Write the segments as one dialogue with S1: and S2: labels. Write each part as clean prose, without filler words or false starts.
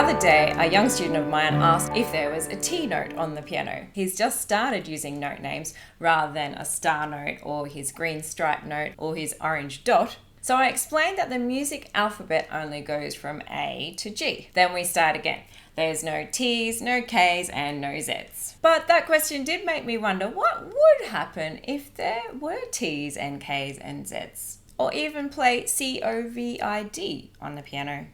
S1: other day, a young student of mine asked if there was a T note on the piano. He's just started using note names rather than a star note or his green stripe note or his orange dot. So I explained that the music alphabet only goes from A to G. Then we start again. There's no T's, no K's, and no Z's. But that question did make me wonder what would happen if there were T's and K's and Z's, or even play COVID on the piano.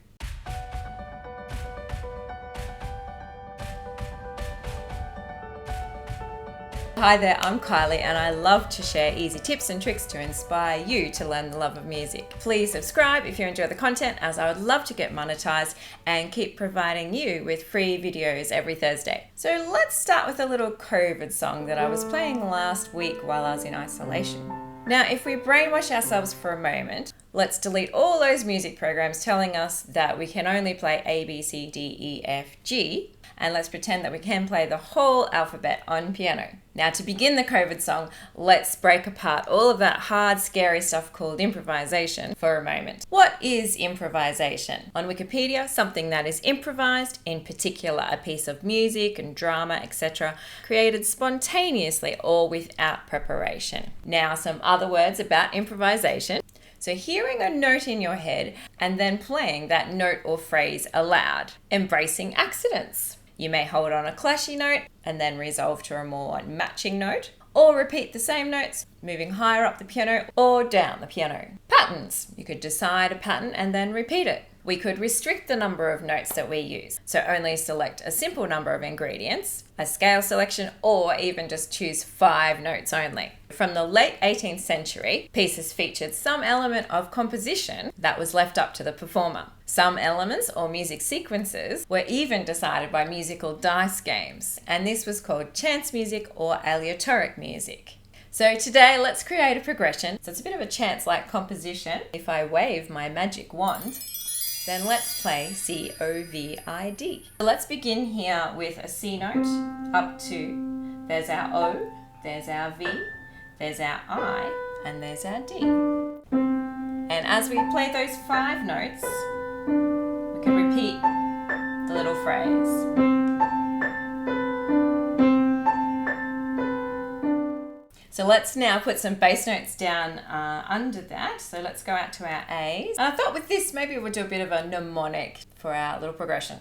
S1: Hi there, I'm Kylie and I love to share easy tips and tricks to inspire you to learn the love of music. Please subscribe if you enjoy the content, as I would love to get monetized and keep providing you with free videos every Thursday. So let's start with a little COVID song that I was playing last week while I was in isolation. Now, if we brainwash ourselves for a moment, let's delete all those music programs telling us that we can only play A, B, C, D, E, F, G, and let's pretend that we can play the whole alphabet on piano. Now, to begin the COVID song, let's break apart all of that hard, scary stuff called improvisation for a moment. What is improvisation? On Wikipedia, something that is improvised, in particular a piece of music and drama, etc., created spontaneously or without preparation. Now, some other words about improvisation. So hearing a note in your head and then playing that note or phrase aloud. Embracing accidents. You may hold on a clashy note and then resolve to a more matching note, or repeat the same notes, moving higher up the piano or down the piano. Patterns. You could decide a pattern and then repeat it. We could restrict the number of notes that we use, so only select a simple number of ingredients, a scale selection, or even just choose 5 notes only. From the late 18th century, pieces featured some element of composition that was left up to the performer. Some elements or music sequences were even decided by musical dice games, and this was called chance music or aleatoric music. So today, let's create a progression. So it's a bit of a chance-like composition. If I wave my magic wand, then let's play COVID. So let's begin here with a C note up to, there's our O, there's our V, there's our I, and there's our D. And as we play those 5 notes, we can repeat the little phrase. So let's now put some bass notes down under that. So let's go out to our A's. And I thought with this, maybe we'll do a bit of a mnemonic for our little progression.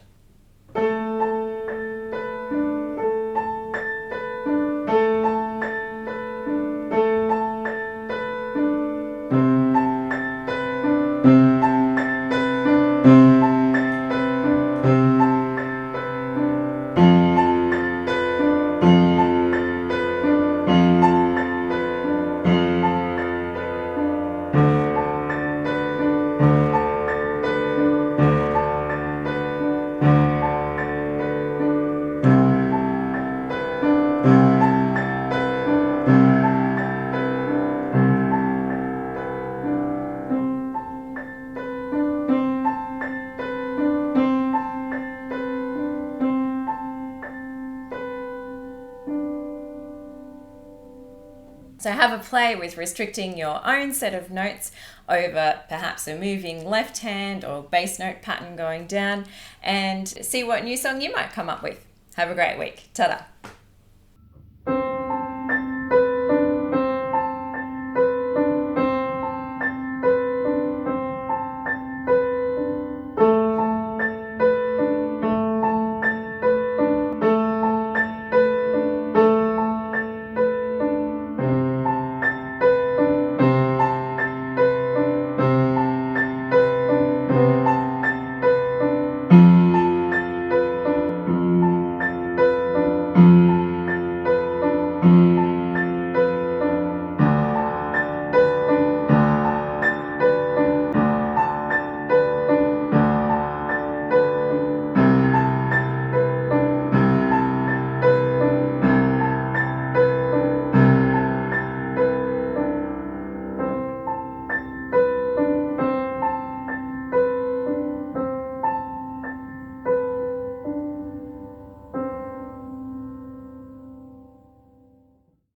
S1: So have a play with restricting your own set of notes over perhaps a moving left hand or bass note pattern going down, and see what new song you might come up with. Have a great week. Ta-da!